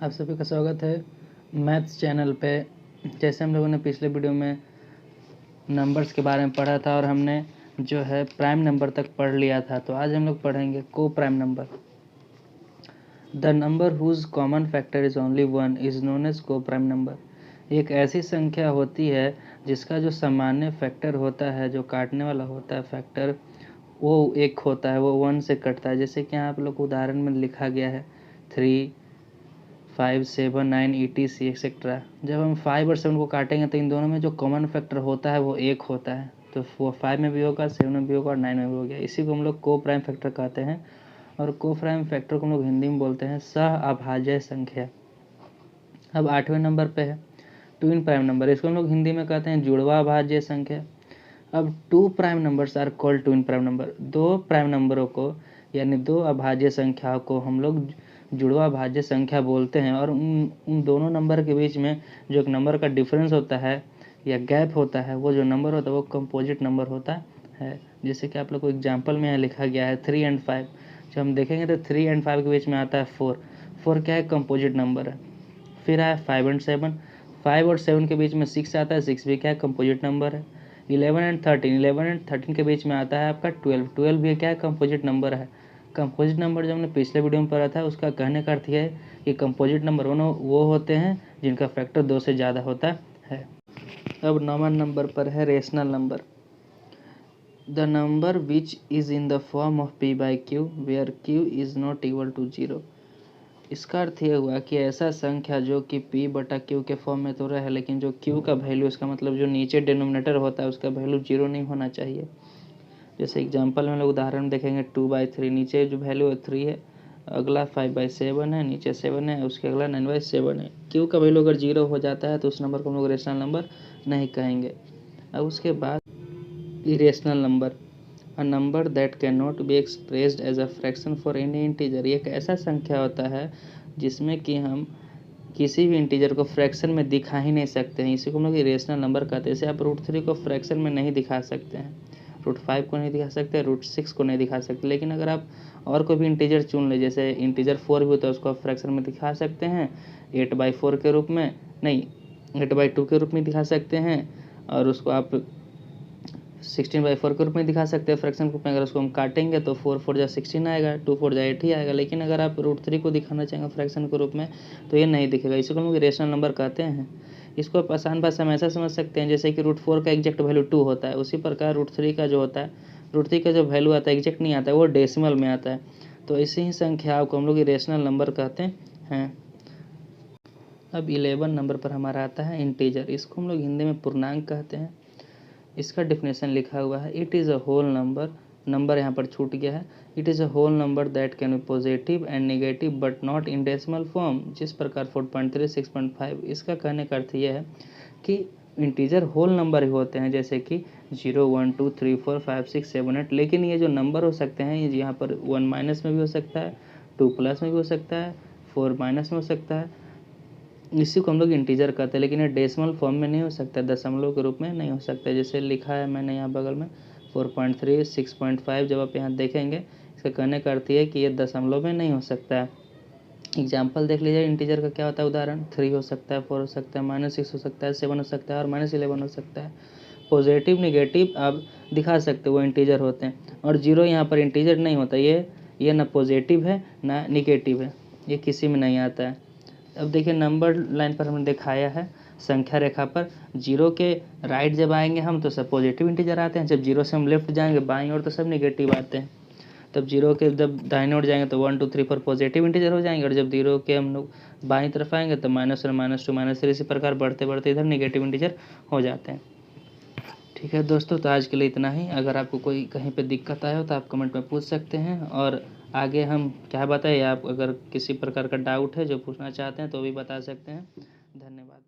आप सभी का स्वागत है मैथ्स चैनल पे। जैसे हम लोगों ने पिछले वीडियो में नंबर्स के बारे में पढ़ा था और हमने जो है प्राइम नंबर तक पढ़ लिया था, तो आज हम लोग पढ़ेंगे coprime number. The number whose common factor is only one is known as coprime number. एक ऐसी संख्या होती है जिसका जो सामान्य फैक्टर होता है, जो काटने वाला होता है फैक्टर, वो एक होता है, वो वन से कटता है। जैसे कि यहाँ आप लोग उदाहरण में लिखा गया है 3, 5, 7, 9 ETC एक्सेट्रा। जब हम 5 और 7 को काटेंगे तो इन दोनों में जो कॉमन फैक्टर होता है वो एक होता है, तो वो 5 में भी होगा, 7 में भी होगा और 9 में भी हो गया। इसी को हम लोग को प्राइम फैक्टर कहते हैं। और को प्राइम फैक्टर को हम लोग हिंदी में बोलते हैं सह अभाज्य संख्या। अब 8वें नंबर पे है ट्विन प्राइम नंबर। इसको हम लोग हिंदी में कहते हैं जुड़वा अभाज्य संख्या। अब 2 prime numbers are called twin prime number. 2 prime नंबरों को यानी 2 अभाज्य संख्याओं को हम लोग जुड़वा भाज्य संख्या बोलते हैं। और उन दोनों नंबर के बीच में जो एक नंबर का डिफरेंस होता है या गैप होता है, वो जो नंबर होता है वो कंपोजिट नंबर होता है। जैसे कि आप लोग को एग्जांपल में यहाँ लिखा गया है 3 और 5। जब हम देखेंगे तो 3 और 5 के बीच में आता है 4। 4 क्या है? कंपोजिट नंबर है। फिर आया 5 और 7। 5 और 7 के बीच में 6 आता है। 6 भी क्या है? कंपोजिट नंबर है। 11 और 13। 11 और 13 के बीच में आता है आपका 12। 12 भी क्या है? कंपोजिट नंबर है। कंपोजिट नंबर जो हमने पिछले वीडियो में पढ़ा था, उसका कहने का अर्थ यह है कि कंपोजिट नंबर वो होते हैं जिनका फैक्टर 2 से ज़्यादा होता है। अब 9वां नंबर पर है rational number. The number which is in the form of p by q where q is not equal to 0। इसका अर्थ यह हुआ कि ऐसा संख्या जो कि p बटा q के फॉर्म में तो रहे, लेकिन जो q का वैल्यू, इसका मतलब जो नीचे डिनोमिनेटर होता है उसका वैल्यू 0 नहीं होना चाहिए। जैसे एग्जांपल में लोग उदाहरण देखेंगे 2/3। नीचे जो वैल्यू है 3 है, अगला 5/7 है, नीचे 7 है, उसके अगला 9/7 है। क्यू का वैल्यू अगर 0 हो जाता है तो उस नंबर को हम लोग रेशनल नंबर नहीं कहेंगे। अब उसके बाद irrational number, a number that can not be expressed as a fraction for any integer. ये एक ऐसा संख्या होता है जिसमें कि हम किसी भी इंटीजर को फ्रैक्शन में दिखा ही नहीं सकते हैं। इसी को हम लोग इरेशनल नंबर कहते हैं। जैसे आप √3 को फ्रैक्शन में नहीं दिखा सकते हैं, √5 को नहीं दिखा सकते, √6 को नहीं दिखा सकते। लेकिन अगर आप और कोई भी इंटीजर चुन ले, जैसे इंटीजर 4 भी होता है, उसको आप फ्रैक्शन में दिखा सकते हैं 8/4 के रूप में, नहीं 8/2 के रूप में दिखा सकते हैं, और उसको आप 16/4 के रूप में दिखा सकते हैं फ्रैक्शन के रूप में। अगर उसको हम काटेंगे तो 4 4 जा 16 आएगा, 2 4 जा 8 ही आएगा। लेकिन अगर आप √3 को दिखाना चाहेंगे फ्रैक्शन के रूप में तो ये नहीं दिखेगा। इसी को हम लोग रेशनल नंबर कहते हैं। इसको आप आसान भाषा में ऐसा समझ सकते हैं जैसे कि √4 का एग्जैक्ट वैल्यू 2 होता है, उसी प्रकार √3 का जो होता है, √3 का जो वैल्यू आता है एग्जैक्ट नहीं आता है, वो डेसिमल में आता है। तो इसी ही संख्याओं को हम लोग रेशनल नंबर कहते हैं। अब 11 नंबर पर हमारा आता है इंटीजर। इसको हम लोग हिंदी में पूर्णांक कहते हैं। इसका डिफिनेशन लिखा हुआ है, it is a whole number. Number यहाँ पर छूट गया है। It is a whole number that can be positive and negative but not in decimal form. जिस प्रकार 4.3, 6.5, इसका कहने का अर्थ यह है कि इंटीजर होल नंबर ही होते हैं, जैसे कि 0, 1, 2, 3, 4, 5, 6, 7, 8। लेकिन ये जो नंबर हो सकते हैं, ये यहाँ पर 1 माइनस में भी हो सकता है, 2 प्लस में भी हो सकता है, 4 माइनस में हो सकता है। इसी को हम लोग इंटीजर कहते हैं। लेकिन ये डेसिमल फॉर्म में नहीं हो सकता, दशमलव के रूप में नहीं हो सकता। जैसे लिखा है मैंने यहाँ बगल में 4.3, 6.5। जब आप यहाँ देखेंगे, इसका कहने का अर्थ ये है कि ये दशमलव में नहीं हो सकता है। एग्जाम्पल देख लीजिए, इंटीजर का क्या होता है उदाहरण, 3 हो सकता है, 4 हो सकता है, -6 हो सकता है, 7 हो सकता है और -11 हो सकता है। पॉजिटिव निगेटिव आप दिखा सकते हो, वो इंटीजर होते हैं। और 0 यहाँ पर इंटीजर नहीं होता, ये ना पॉजिटिव है ना निगेटिव है, ये किसी में नहीं आता है। अब देखिए नंबर लाइन पर हमने दिखाया है संख्या रेखा पर, 0 के राइट जब आएंगे हम तो सब पॉजिटिव इंटीजर आते हैं, जब 0 से हम लेफ्ट जाएंगे बाईं ओर तो सब निगेटिव आते हैं। तब 0 के जब दाहिने ओर जाएंगे तो 1, 2, 3, 4 पॉजिटिव इंटीजर हो जाएंगे, और जब 0 के हम लोग बाईं तरफ आएंगे तो -1, -2, -3, इसी प्रकार बढ़ते बढ़ते इधर निगेटिव इंटीजर हो जाते हैं। ठीक है दोस्तों, तो आज के लिए इतना ही। अगर आपको कोई कहीं पे दिक्कत आए हो तो आप कमेंट में पूछ सकते हैं, और आगे हम क्या बताएं, आप अगर किसी प्रकार का डाउट है जो पूछना चाहते हैं तो भी बता सकते हैं। धन्यवाद।